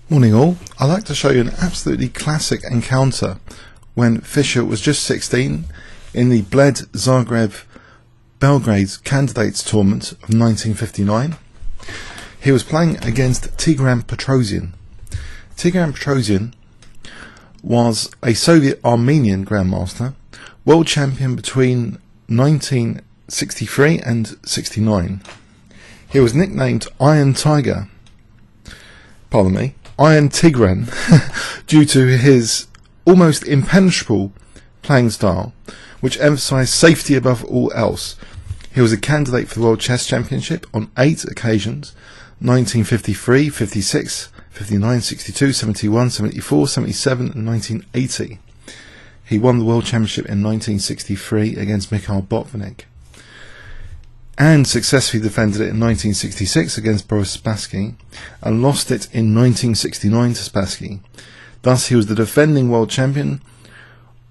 Morning all. I'd like to show you an absolutely classic encounter when Fischer was just 16 in the Bled Zagreb Belgrade Candidates Tournament of 1959. He was playing against Tigran Petrosian. Tigran Petrosian was a Soviet Armenian Grandmaster, world champion between 1963 and 69. He was nicknamed Iron Tigran, due to his almost impenetrable playing style, which emphasised safety above all else. He was a candidate for the World Chess Championship on 8 occasions: 1953, 56, 59, 62, 71, 74, 77 and 1980. He won the World Championship in 1963 against Mikhail Botvinnik, and successfully defended it in 1966 against Boris Spassky, and lost it in 1969 to Spassky. Thus he was the defending world champion,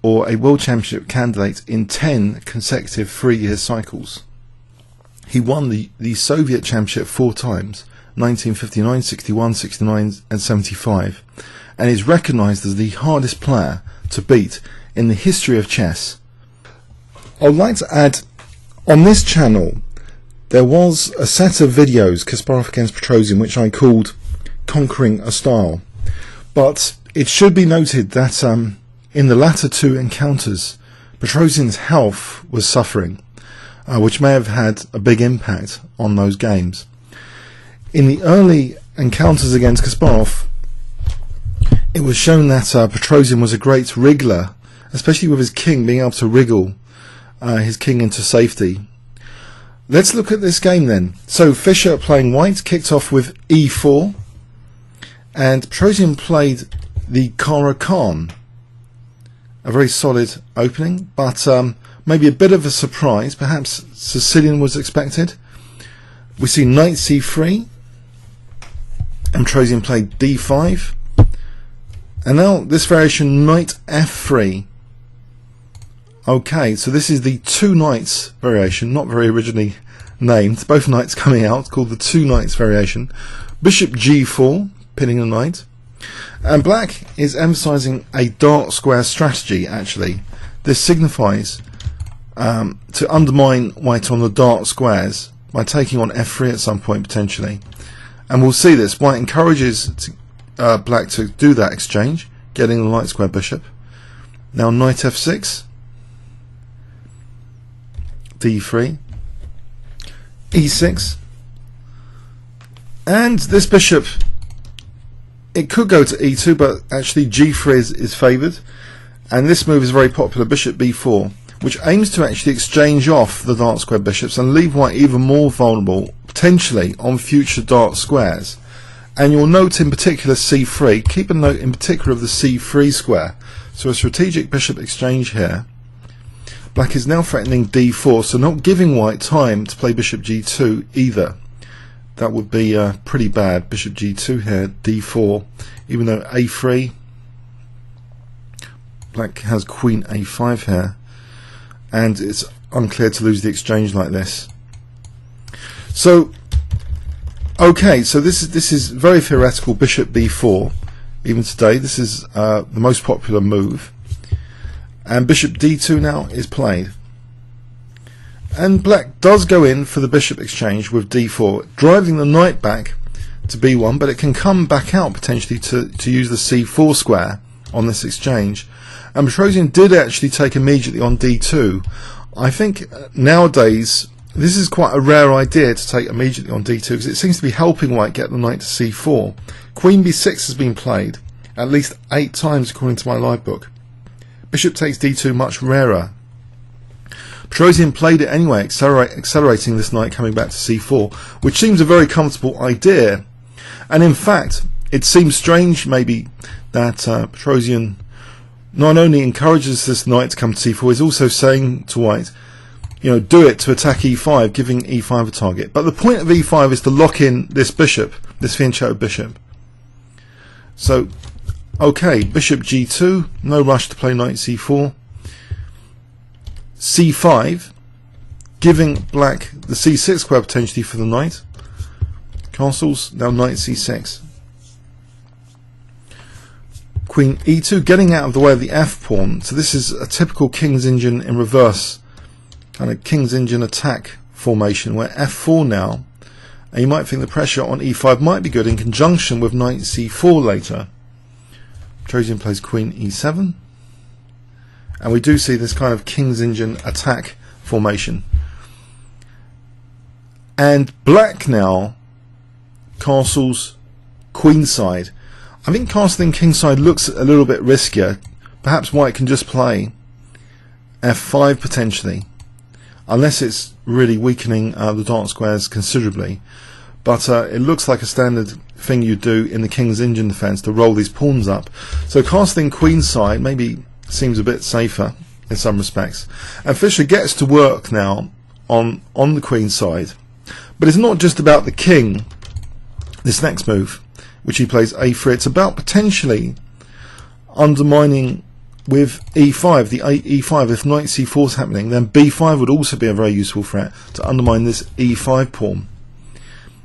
or a world championship candidate, in 10 consecutive 3-year cycles. He won the Soviet championship 4 times, 1959, 61, 69 and 75, and is recognised as the hardest player to beat in the history of chess. I would like to add, on this channel there was a set of videos, Kasparov against Petrosian, which I called Conquering a Style. But it should be noted that in the latter 2 encounters, Petrosian's health was suffering, which may have had a big impact on those games. In the early encounters against Kasparov, it was shown that Petrosian was a great wriggler, especially with his king, being able to wriggle his king into safety. Let's look at this game then. So Fischer, playing white, kicked off with e4, and Petrosian played the Kara Khan. A very solid opening, but maybe a bit of a surprise. Perhaps Sicilian was expected. We see knight c3, and Petrosian played d5, and now this variation, knight f3. Okay, so this is the 2 knights variation, not very originally named, both knights coming out, called the 2 knights variation. Bishop g4, pinning a knight, and black is emphasising a dark square strategy. Actually, this signifies to undermine white on the dark squares by taking on f3 at some point potentially, and we'll see this. White encourages black to do that exchange, getting the light square bishop. Now knight f6, d3, e6, and this bishop, it could go to e2, but actually g3 is favoured, and this move is very popular, bishop b4, which aims to actually exchange off the dark square bishops and leave white even more vulnerable potentially on future dark squares. And you'll note in particular c3, keep a note in particular of the c3 square, so a strategic bishop exchange here. Black is now threatening d4, so not giving white time to play bishop g2 either. That would be pretty bad. Bishop g2 here, d4, even though a3. Black has queen a5 here, and it's unclear to lose the exchange like this. So, okay, so this is very theoretical. Bishop b4, even today, this is the most popular move. And bishop d2 now is played, and black does go in for the bishop exchange with d4, driving the knight back to b1, but it can come back out potentially to use the c4 square on this exchange. And Petrosian did actually take immediately on d2. I think nowadays this is quite a rare idea to take immediately on d2, because it seems to be helping white get the knight to c4. Queen b6 has been played at least 8 times according to my live book. Bishop takes d2, much rarer. Petrosian played it anyway, accelerating this knight coming back to c4, which seems a very comfortable idea. And in fact, it seems strange maybe that Petrosian not only encourages this knight to come to c4, he's also saying to white, you know, do it to attack e5, giving e5 a target. But the point of e5 is to lock in this bishop, this fianchetto bishop. So, okay, bishop g2, no rush to play knight c4. c5, giving black the c6 square potentially for the knight. Castles, now knight c6. queen e2, getting out of the way of the f pawn. So this is a typical King's Indian in reverse, kind of King's Indian attack formation, where f4 now, and you might think the pressure on e5 might be good in conjunction with knight c4 later. Petrosian plays queen e7, and we do see this kind of King's Indian attack formation. And black now castles queenside. I think castling kingside looks a little bit riskier. Perhaps white can just play f5 potentially, unless it's really weakening the dark squares considerably. But it looks like a standard thing you do in the King's Indian defence to roll these pawns up. So castling queenside maybe seems a bit safer in some respects. And Fischer gets to work now on the queen side. But it's not just about the king, this next move, which he plays a3. It's about potentially undermining with e5, the e5. If knight c4 is happening, then b5 would also be a very useful threat to undermine this e5 pawn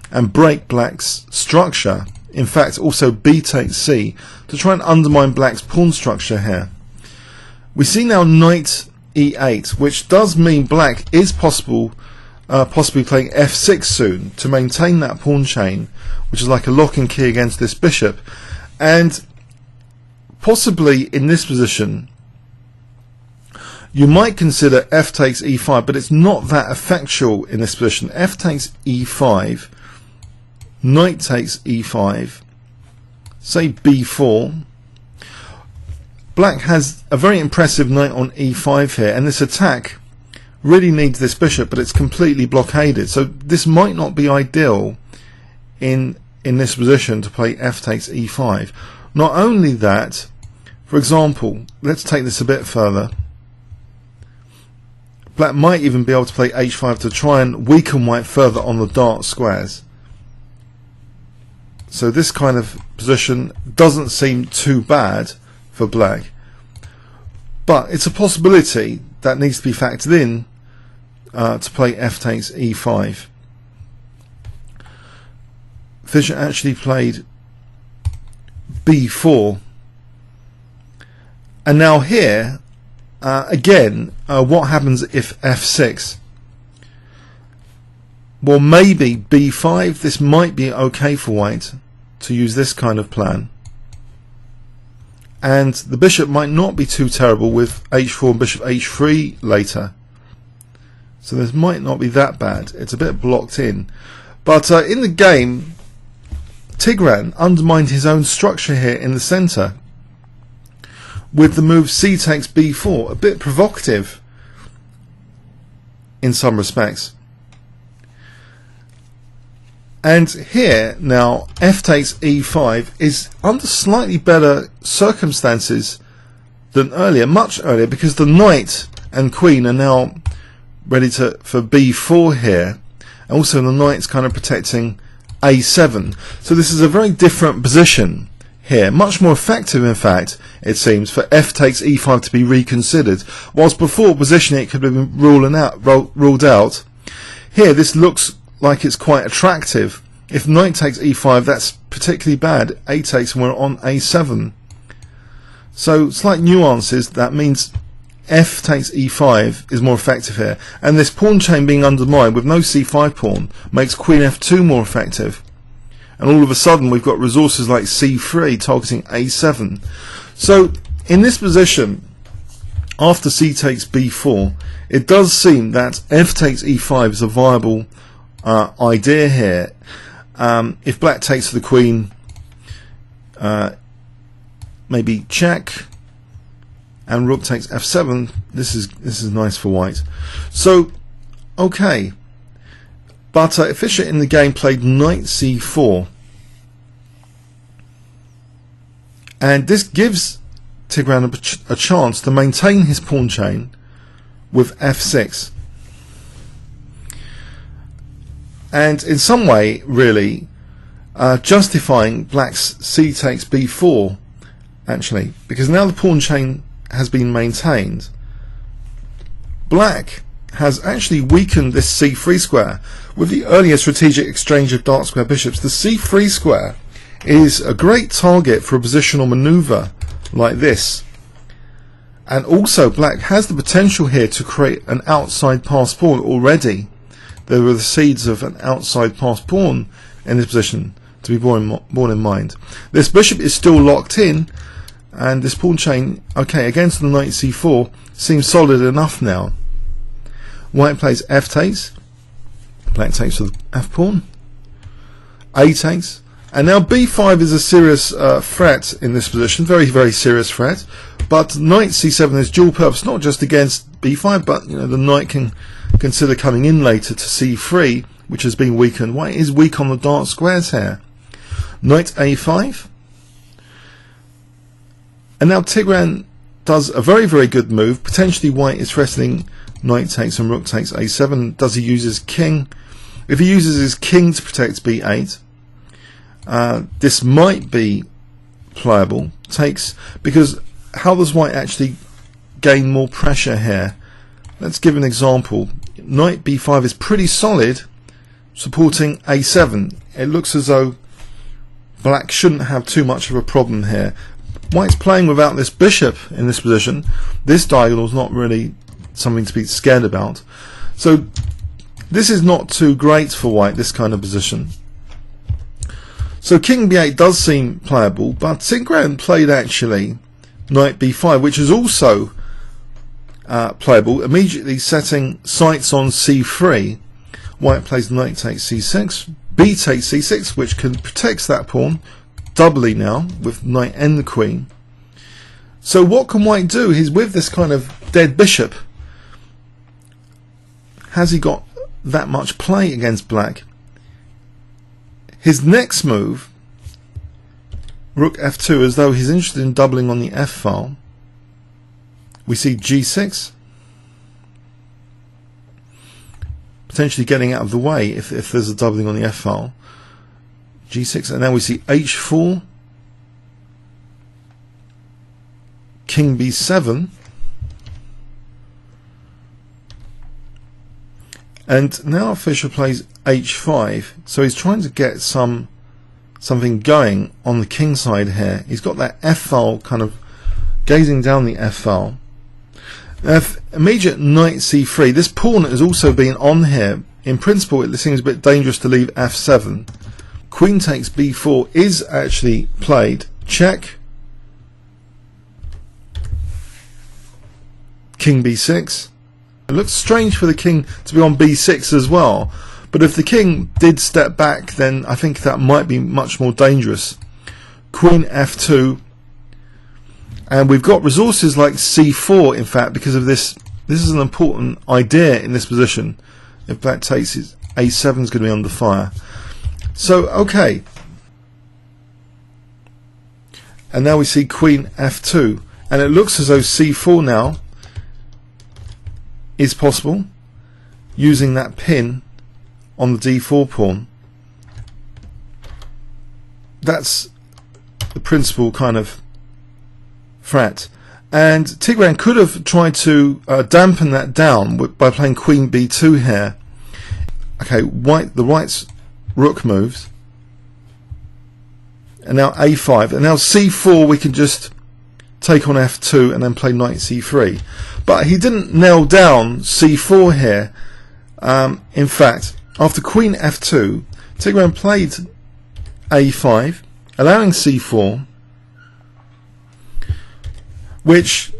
and break black's structure. In fact, also b takes c to try and undermine black's pawn structure here. We see now knight e8, which does mean black is possibly playing f6 soon to maintain that pawn chain, which is like a lock and key against this bishop. And possibly in this position you might consider f takes e5, but it's not that effectual in this position. F takes e5, knight takes e5, say b4. Black has a very impressive knight on e5 here, and this attack really needs this bishop, but it's completely blockaded. So this might not be ideal in this position to play f takes e5. Not only that, for example, let's take this a bit further. Black might even be able to play h5 to try and weaken white further on the dark squares. So this kind of position doesn't seem too bad for black, but it's a possibility that needs to be factored in to play f takes e5. Fischer actually played b4, and now here again, what happens if f6? Well, maybe b5. This might be okay for white to use this kind of plan, and the bishop might not be too terrible with h4 and bishop h3 later. So this might not be that bad. It's a bit blocked in. But in the game, Tigran undermined his own structure here in the centre with the move c takes b4. A bit provocative in some respects. And here now f takes e5 is under slightly better circumstances than earlier, much earlier, because the knight and queen are now ready for b4 here, and also the knight's kind of protecting a7. So this is a very different position here, much more effective in fact it seems for f takes e5 to be reconsidered, whilst before positioning it could have been ruled out. Here this looks like it's quite attractive. If knight takes e5, that's particularly bad. A takes, and we're on a7. So slight nuances. That means f takes e5 is more effective here, and this pawn chain being undermined with no c5 pawn makes queen f2 more effective, and all of a sudden we've got resources like c3 targeting a7. So in this position, after c takes b4, it does seem that f takes e5 is a viable idea here. If black takes the queen, maybe check, and rook takes f7. This is nice for white. So okay, but Fischer in the game played knight c4, and this gives Tigran a chance to maintain his pawn chain with f6, and in some way really justifying black's c takes b4 actually, because now the pawn chain has been maintained. Black has actually weakened this c3 square with the earlier strategic exchange of dark square bishops. The c3 square is a great target for a positional maneuver like this. And also black has the potential here to create an outside pass pawn already. There were the seeds of an outside pass pawn in this position to be borne in mind. This bishop is still locked in, and this pawn chain, okay, against the knight c4 seems solid enough now. White plays f takes, black takes with f pawn, a takes, and now b5 is a serious threat in this position, very, very serious threat. But knight c7 is dual purpose, not just against b5, but the knight can consider coming in later to c3, which has been weakened. White is weak on the dark squares here. Knight a5, and now Tigran does a very, very good move. Potentially white is threatening knight takes and rook takes a7. Does he use his king? If he uses his king to protect b8, this might be playable. Takes, because how does white actually gain more pressure here? Let's give an example. Knight b5 is pretty solid, supporting a7. It looks as though black shouldn't have too much of a problem here. White's playing without this bishop in this position. This diagonal is not really something to be scared about. So this is not too great for white, this kind of position. So king b8 does seem playable, but Tigran played actually knight b5, which is also playable, immediately setting sights on c3. White plays knight takes c6, b takes c6, which can protect that pawn doubly now with knight and the queen. So what can white do? He's with this kind of dead bishop. Has he got that much play against black? His next move, rook f2, as though he's interested in doubling on the f file. We see g6, potentially getting out of the way if there's a doubling on the f file. g6, and now we see h4, king b7, and now Fischer plays h5. So he's trying to get something going on the king side here. He's got that f file kind of gazing down the f file. Immediate knight c3. This pawn has also been on here. In principle, it seems a bit dangerous to leave f7. Queen takes b4 is actually played. Check. King b6. It looks strange for the king to be on b6 as well, but if the king did step back, then I think that might be much more dangerous. Queen f2, and we've got resources like c4, in fact, because of this. This is an important idea in this position. If black takes it, a7 is going to be under fire. So, okay. And now we see queen f2, and it looks as though c4 now is possible, using that pin on the d4 pawn. That's the principal kind of threat. And Tigran could have tried to dampen that down by playing queen b2 here. Okay, the white's rook moves, and now a5, and now c4 we can just take on f2 and then play knight c3. But he didn't nail down c4 here. In fact, after queen f2, Tigran played a5, allowing c4, which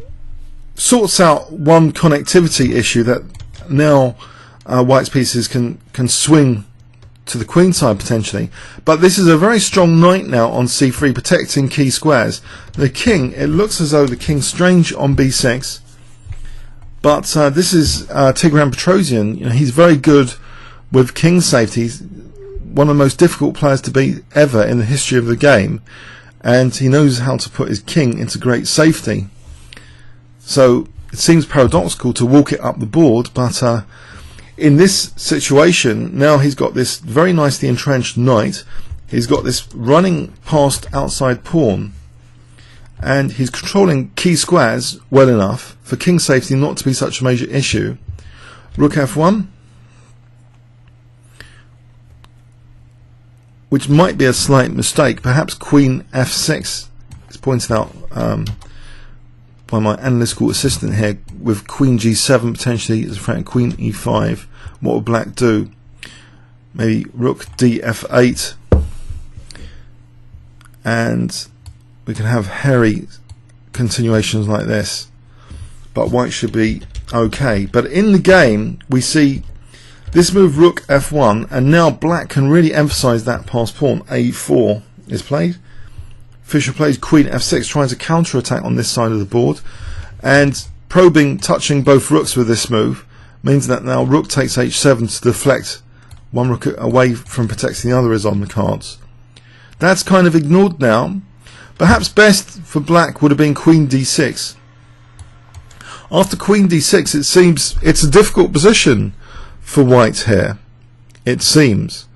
sorts out one connectivity issue that now white's pieces can swing to the queen side potentially. But this is a very strong knight now on c3, protecting key squares. The king, it looks as though the king's strange on b6, but this is Tigran Petrosian. He's very good with king safety. He's one of the most difficult players to beat ever in the history of the game, and he knows how to put his king into great safety. So it seems paradoxical to walk it up the board, but in this situation, now he's got this very nicely entrenched knight, he's got this running past outside pawn, and he's controlling key squares well enough for king safety not to be such a major issue. Rook f1, which might be a slight mistake. Perhaps queen f6 is pointed out by my analytical assistant here, with queen g7 potentially as a threat, queen e5. What would black do? Maybe rook df8, and we can have hairy continuations like this, but white should be okay. But in the game we see this move rook f1, and now black can really emphasize that passed pawn. a4 is played. Fischer plays queen f6, trying to counter-attack on this side of the board, and probing, touching both rooks with this move means that now rook takes h7 to deflect one rook away from protecting the other is on the cards. That's kind of ignored now. Perhaps best for black would have been queen d6. After queen d6, it seems it's a difficult position for white here, it seems.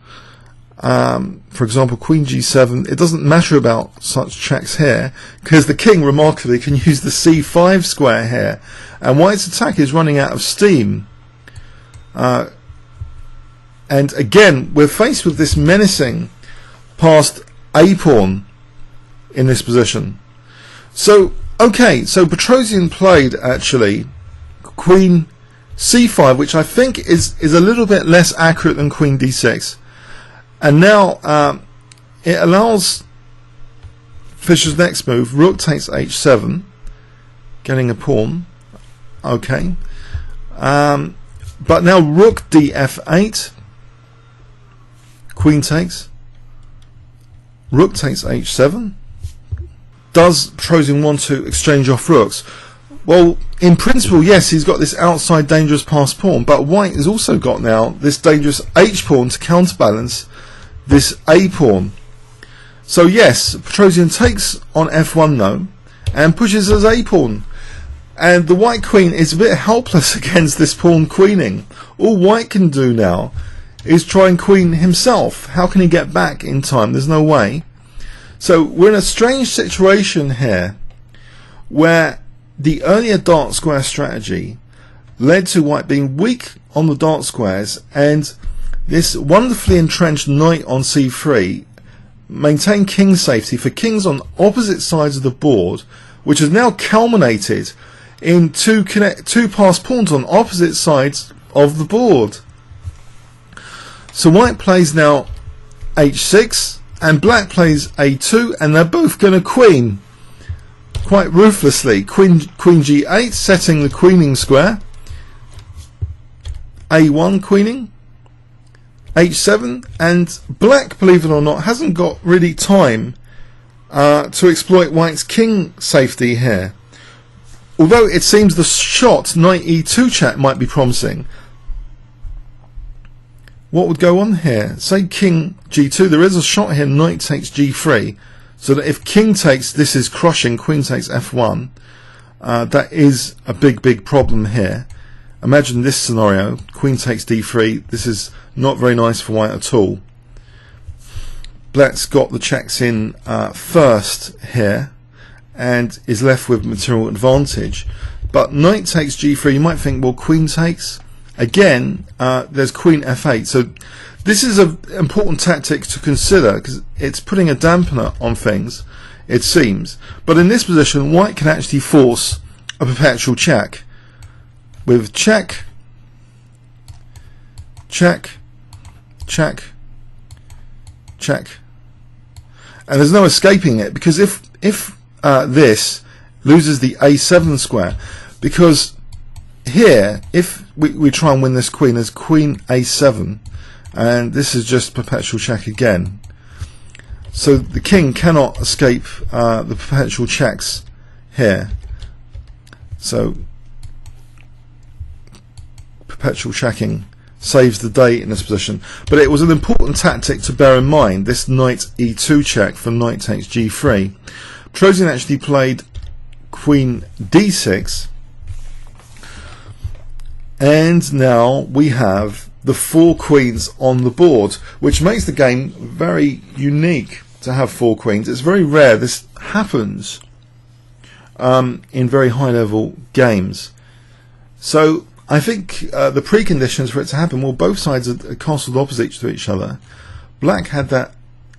For example, queen g7, it doesn't matter about such checks here, because the king remarkably can use the c5 square here, and white's attack is running out of steam. And again, we're faced with this menacing passed a pawn in this position. So okay, so Petrosian played actually queen c5, which I think is a little bit less accurate than queen d6, and now it allows Fischer's next move, rook takes h7, getting a pawn. Okay, but now rook df8, queen takes, rook takes h7. Does Petrosian want to exchange off rooks? Well, in principle, yes, he's got this outside dangerous passed pawn, but white has also got now this dangerous h pawn to counterbalance this a pawn. So yes, Petrosian takes on f1 though, and pushes his a pawn, and the white queen is a bit helpless against this pawn queening. All white can do now is try and queen himself. How can he get back in time? There's no way. So we're in a strange situation here, where the earlier dark square strategy led to white being weak on the dark squares, and this wonderfully entrenched knight on c3 maintained king safety for kings on opposite sides of the board, which has now culminated in two passed pawns on opposite sides of the board. So white plays now h6, and black plays a2, and they're both going to queen quite ruthlessly. Queen g8, setting the queening square. a1 queening, h7, and black, believe it or not, hasn't got really time to exploit white's king safety here. Although it seems the shot knight e2 check might be promising. What would go on here? Say king g2, there is a shot here, knight takes g3, so that if king takes, this is crushing, queen takes f1. That is a big problem here. Imagine this scenario, queen takes d3, this is not very nice for white at all. Black's got the checks in first here, and is left with material advantage. But knight takes g3, you might think, well, queen takes. Again, there's queen f8, so this is an important tactic to consider, because it's putting a dampener on things, it seems. But in this position, white can actually force a perpetual check, with check, check, check, check, and there's no escaping it, because if this loses the a7 square, because here, if we try and win this queen, there's queen a7, and this is just perpetual check again. So the king cannot escape the perpetual checks here. So perpetual checking saves the day in this position. But it was an important tactic to bear in mind, this knight e2 check for knight takes g3. Petrosian actually played queen d6, and now we have the 4 queens on the board, which makes the game very unique to have 4 queens. It's very rare this happens in very high level games. So I think the preconditions for it to happen, well, both sides are castled opposite to each other. Black had that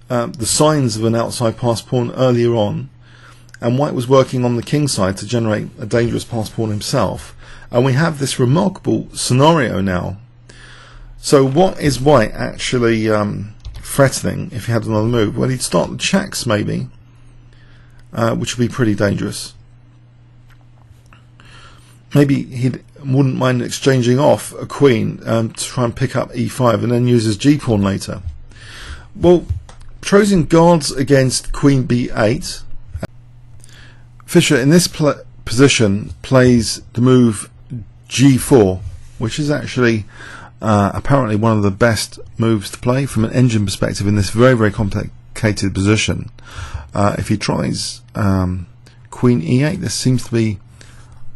the signs of an outside passed pawn earlier on, and white was working on the king side to generate a dangerous pass pawn himself, and we have this remarkable scenario now. So what is white actually threatening if he had another move? Well, he'd start the checks maybe, which would be pretty dangerous. Maybe he wouldn't mind exchanging off a queen to try and pick up e5 and then use his g-pawn later. Well, Petrosian guards against queen b8. Fischer in this position plays the move g4, which is actually apparently one of the best moves to play from an engine perspective in this very, very complicated position. If he tries queen e8, this seems to be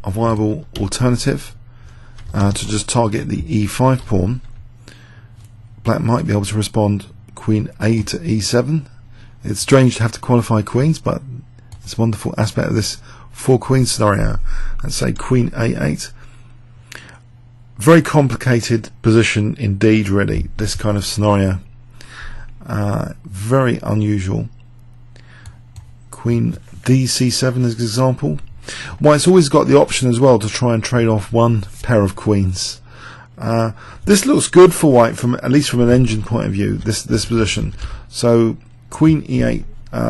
a viable alternative to just target the e5 pawn. Black might be able to respond queen a to e7. It's strange to have to qualify queens, but it's a wonderful aspect of this 4 queen scenario. Let's say queen a8. Very complicated position indeed, really, this kind of scenario. Very unusual. Queen d c7 as an example. White's always got the option as well to try and trade off one pair of queens. This looks good for white, from at least from an engine point of view, this position. So queen e8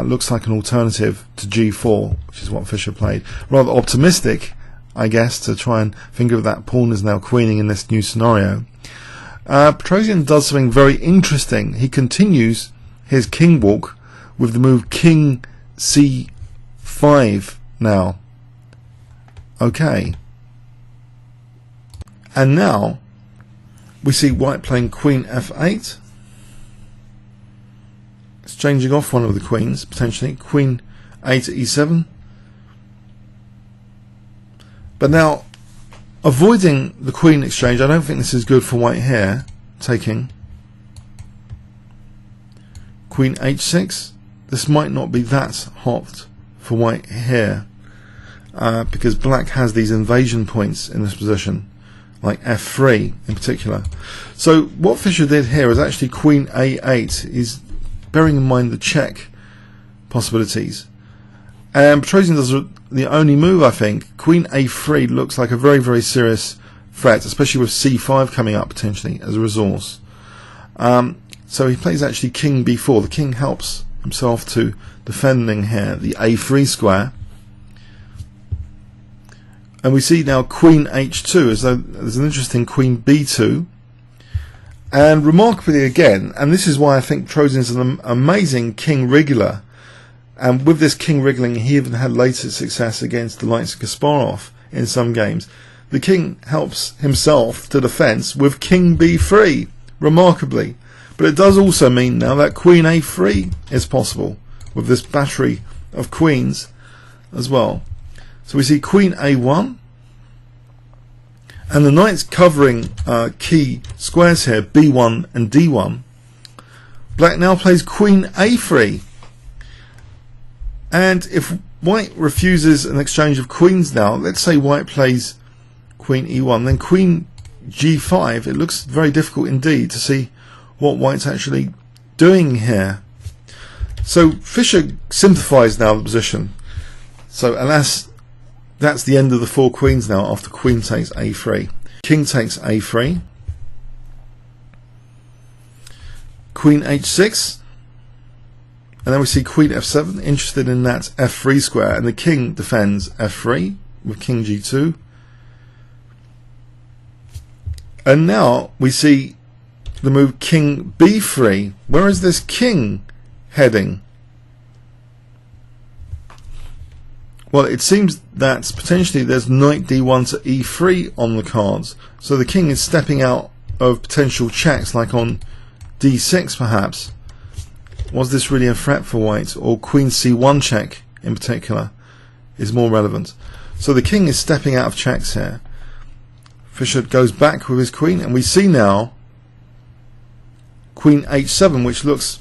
looks like an alternative to g4, which is what Fischer played. Rather optimistic, I guess, to try and think of that pawn as now queening in this new scenario. Petrosian does something very interesting. He continues his king walk with the move king c5 now. Okay. And now we see white playing queen f8. Exchanging off one of the queens, potentially. Queen a to e7. But now, avoiding the queen exchange, I don't think this is good for white here. Taking queen h6. This might not be that hot for white here, because black has these invasion points in this position, like f3 in particular. So what Fischer did here is actually queen a8. He's bearing in mind the check possibilities. And Petrosian does the only move, I think. Queen a3 looks like a very, very serious threat, especially with c5 coming up potentially as a resource. So he plays actually king b4. The king helps himself to defending here the a3 square. And we see now queen h2, as though there's an interesting queen b2. And remarkably again, and this is why I think Petrosian's an amazing king wriggler, and with this king wriggling he even had later success against the likes of Kasparov in some games. The king helps himself to defence with king b3, remarkably. But it does also mean now that queen a3 is possible with this battery of queens as well. So we see queen a1, and the knight's covering key squares here, b1 and d1. Black now plays queen a3, and if white refuses an exchange of queens now, let's say white plays queen e1, then queen g5, it looks very difficult indeed to see what white's actually doing here. So Fischer simplifies now the position. So alas, that's the end of the 4 queens now after queen takes a3. King takes a3. Queen h6. And then we see queen f7, interested in that f3 square, and the king defends f3 with king g2. And now we see the move king b3. Where is this king heading? Well, it seems that potentially there's knight d1 to e3 on the cards, so the king is stepping out of potential checks, like on d6 perhaps. Was this really a threat for white, or queen c1 check in particular is more relevant? So the king is stepping out of checks here. Fischer goes back with his queen, and we see now queen h7, which looks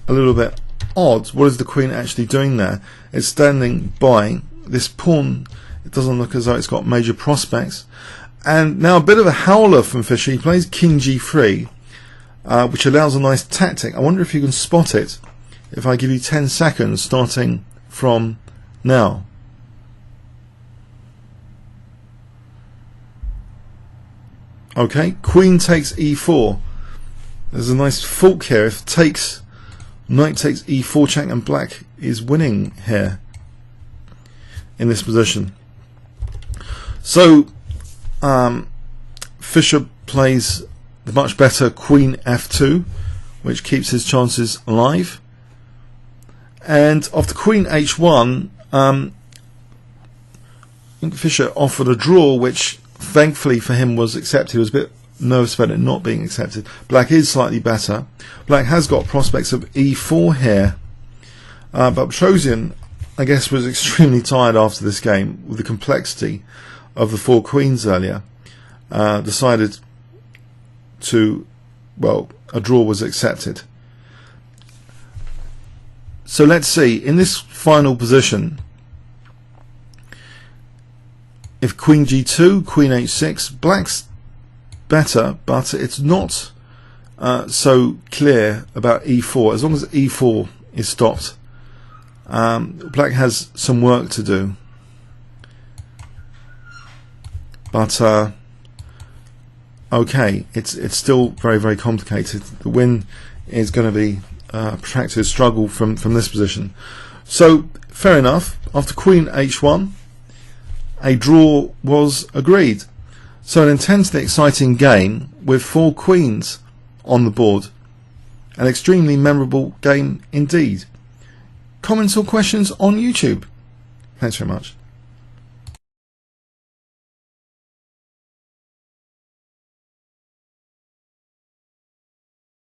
a little bit odd. What is the queen actually doing there? It's standing by this pawn. It doesn't look as though it's got major prospects. And now a bit of a howler from Fischer. He plays king g3, which allows a nice tactic. I wonder if you can spot it if I give you 10 seconds starting from Now, okay, queen takes e4. There's a nice fork here. If takes, knight takes e4 check, and black is winning here in this position. So Fischer plays the much better queen f2, which keeps his chances alive. And after queen h1, I think Fischer offered a draw, which thankfully for him was accepted. He was a bit nervous about it not being accepted. Black is slightly better. Black has got prospects of e4 here, but Petrosian, I guess, was extremely tired after this game with the complexity of the four queens earlier. Decided to, well, a draw was accepted. So let's see, in this final position, if queen g2, queen h6, black's better, but it's not so clear about e4. As long as e4 is stopped, black has some work to do. But okay, it's still very, very complicated. The win is going to be a protracted struggle from this position. So fair enough. After queen h1, a draw was agreed. So an intensely exciting game with four queens on the board. An extremely memorable game indeed. Comments or questions on YouTube? Thanks very much.